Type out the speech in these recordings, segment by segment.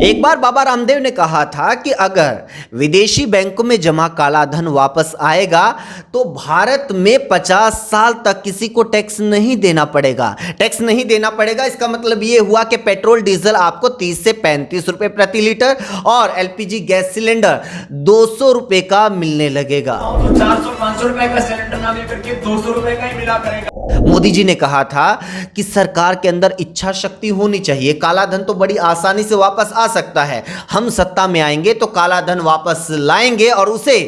एक बार बाबा रामदेव ने कहा था कि अगर विदेशी बैंकों में जमा काला धन वापस आएगा तो भारत में 50 साल तक किसी को टैक्स नहीं देना पड़ेगा। टैक्स नहीं देना पड़ेगा इसका मतलब ये हुआ कि पेट्रोल डीजल आपको 30 से 35 रुपए प्रति लीटर और एलपीजी गैस सिलेंडर 200 रुपए का मिलने लगेगा। तो 400-500 रुपए का सिलेंडर ना मिल करके 200 रुपए का ही मिला करेगा। मोदी जी ने कहा था कि सरकार के अंदर इच्छा शक्ति होनी चाहिए। काला धन तो बड़ी आसानी से वापस आ सकता है। हम सत्ता में आएंगे तो काला धन वापस लाएंगे और उसे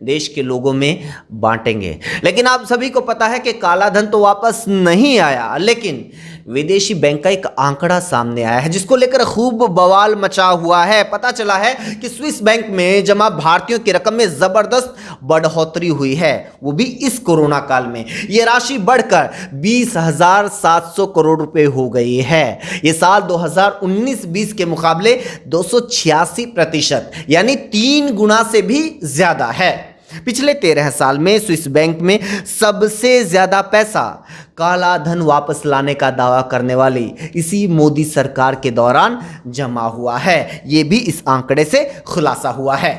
देश के लोगों में बांटेंगे। लेकिन आप सभी को पता है कि काला धन तो वापस नहीं आया, लेकिन विदेशी बैंक का एक आंकड़ा सामने आया है जिसको लेकर खूब बवाल मचा हुआ है। पता चला है कि स्विस बैंक में जमा भारतीयों की रकम में जबरदस्त बढ़ोतरी हुई है, वो भी इस कोरोना काल में। यह राशि बढ़कर 20,700 करोड़ रुपए हो गई है। ये साल 2019-20 के मुकाबले 286% यानी 3 गुना से भी ज्यादा है। पिछले 13 साल में स्विस बैंक में सबसे ज्यादा पैसा काला धन वापस लाने का दावा करने वाली इसी मोदी सरकार के दौरान जमा हुआ है। यह भी इस आंकड़े से खुलासा हुआ है।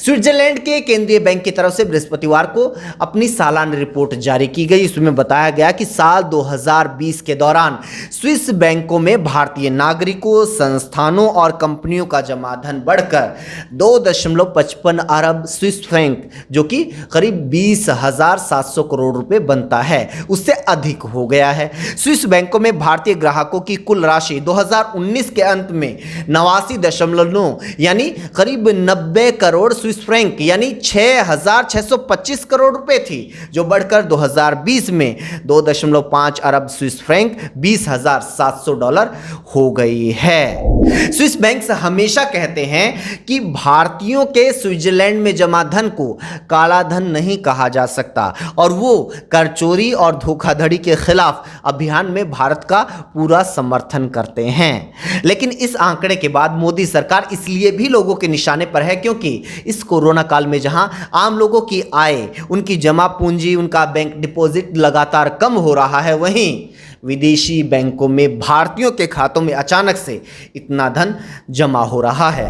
स्विट्जरलैंड के केंद्रीय बैंक की तरफ से बृहस्पतिवार को अपनी सालाना रिपोर्ट जारी की गई। इसमें बताया गया कि साल 2020 के दौरान स्विस बैंकों में भारतीय नागरिकों, संस्थानों और कंपनियों का जमा धन बढ़कर 2.55 अरब स्विस फ्रैंक जो कि करीब 20,700 करोड़ रुपए बनता है, उससे अधिक हो गया है। स्विस बैंकों में भारतीय ग्राहकों की कुल राशि 2019 के अंत में 89.9 यानी करीब 90 करोड़ स्विस फ्रैंक यानी 6,625 करोड़ रुपए थी, जो बढ़कर 2020 में 2.5 अरब स्विस फ्रैंक $20,700 हो गई है। स्विस बैंक हमेशा कहते हैं कि भारतीयों के स्विट्जरलैंड में जमा धन को काला धन नहीं कहा जा सकता और वो कर चोरी और धोखाधड़ी के खिलाफ अभियान में भारत का पूरा समर्थन करते हैं। लेकिन इस आंकड़े के बाद मोदी सरकार इसलिए भी लोगों के निशाने पर है क्योंकि इस कोरोना काल में जहां आम लोगों की आय, उनकी जमा पूंजी, उनका बैंक डिपॉजिट लगातार कम हो रहा है, वहीं विदेशी बैंकों में भारतीयों के खातों में अचानक से इतना धन जमा हो रहा है।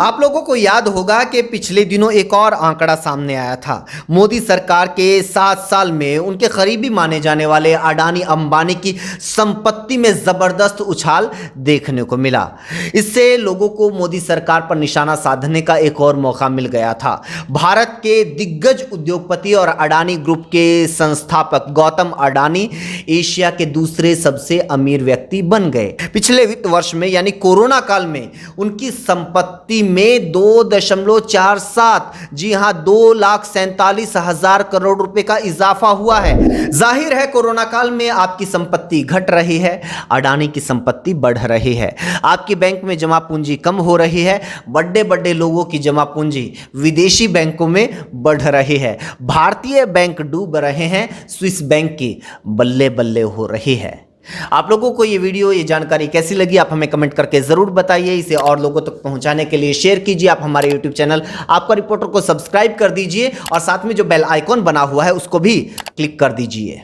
आप लोगों को याद होगा कि पिछले दिनों एक और आंकड़ा सामने आया था। मोदी सरकार के 7 साल में उनके करीबी माने जाने वाले अडानी अंबानी की संपत्ति में जबरदस्त उछाल देखने को मिला। इससे लोगों को मोदी सरकार पर निशाना साधने का एक और मौका मिल गया था। भारत के दिग्गज उद्योगपति और अडानी ग्रुप के संस्थापक गौतम अडानी एशिया के दूसरे सबसे अमीर व्यक्ति बन गए। पिछले वित्त वर्ष में यानी कोरोना काल में उनकी संपत्ति में 2.47 जी हां 2,47,000 करोड़ रुपए का इजाफा हुआ है। जाहिर है कोरोना काल में आपकी संपत्ति घट रही है, अडानी की संपत्ति बढ़ रही है। आपकी बैंक में जमा पूंजी कम हो रही है, बड़े बड़े लोगों की जमा पूंजी विदेशी बैंकों में बढ़ रही है। भारतीय बैंक डूब रहे हैं, स्विस बैंक की बल्ले बल्ले हो रही है। आप लोगों को ये वीडियो, ये जानकारी कैसी लगी आप हमें कमेंट करके जरूर बताइए। इसे और लोगों तक पहुंचाने के लिए शेयर कीजिए। आप हमारे YouTube चैनल आपका रिपोर्टर को सब्सक्राइब कर दीजिए और साथ में जो बेल आइकॉन बना हुआ है उसको भी क्लिक कर दीजिए।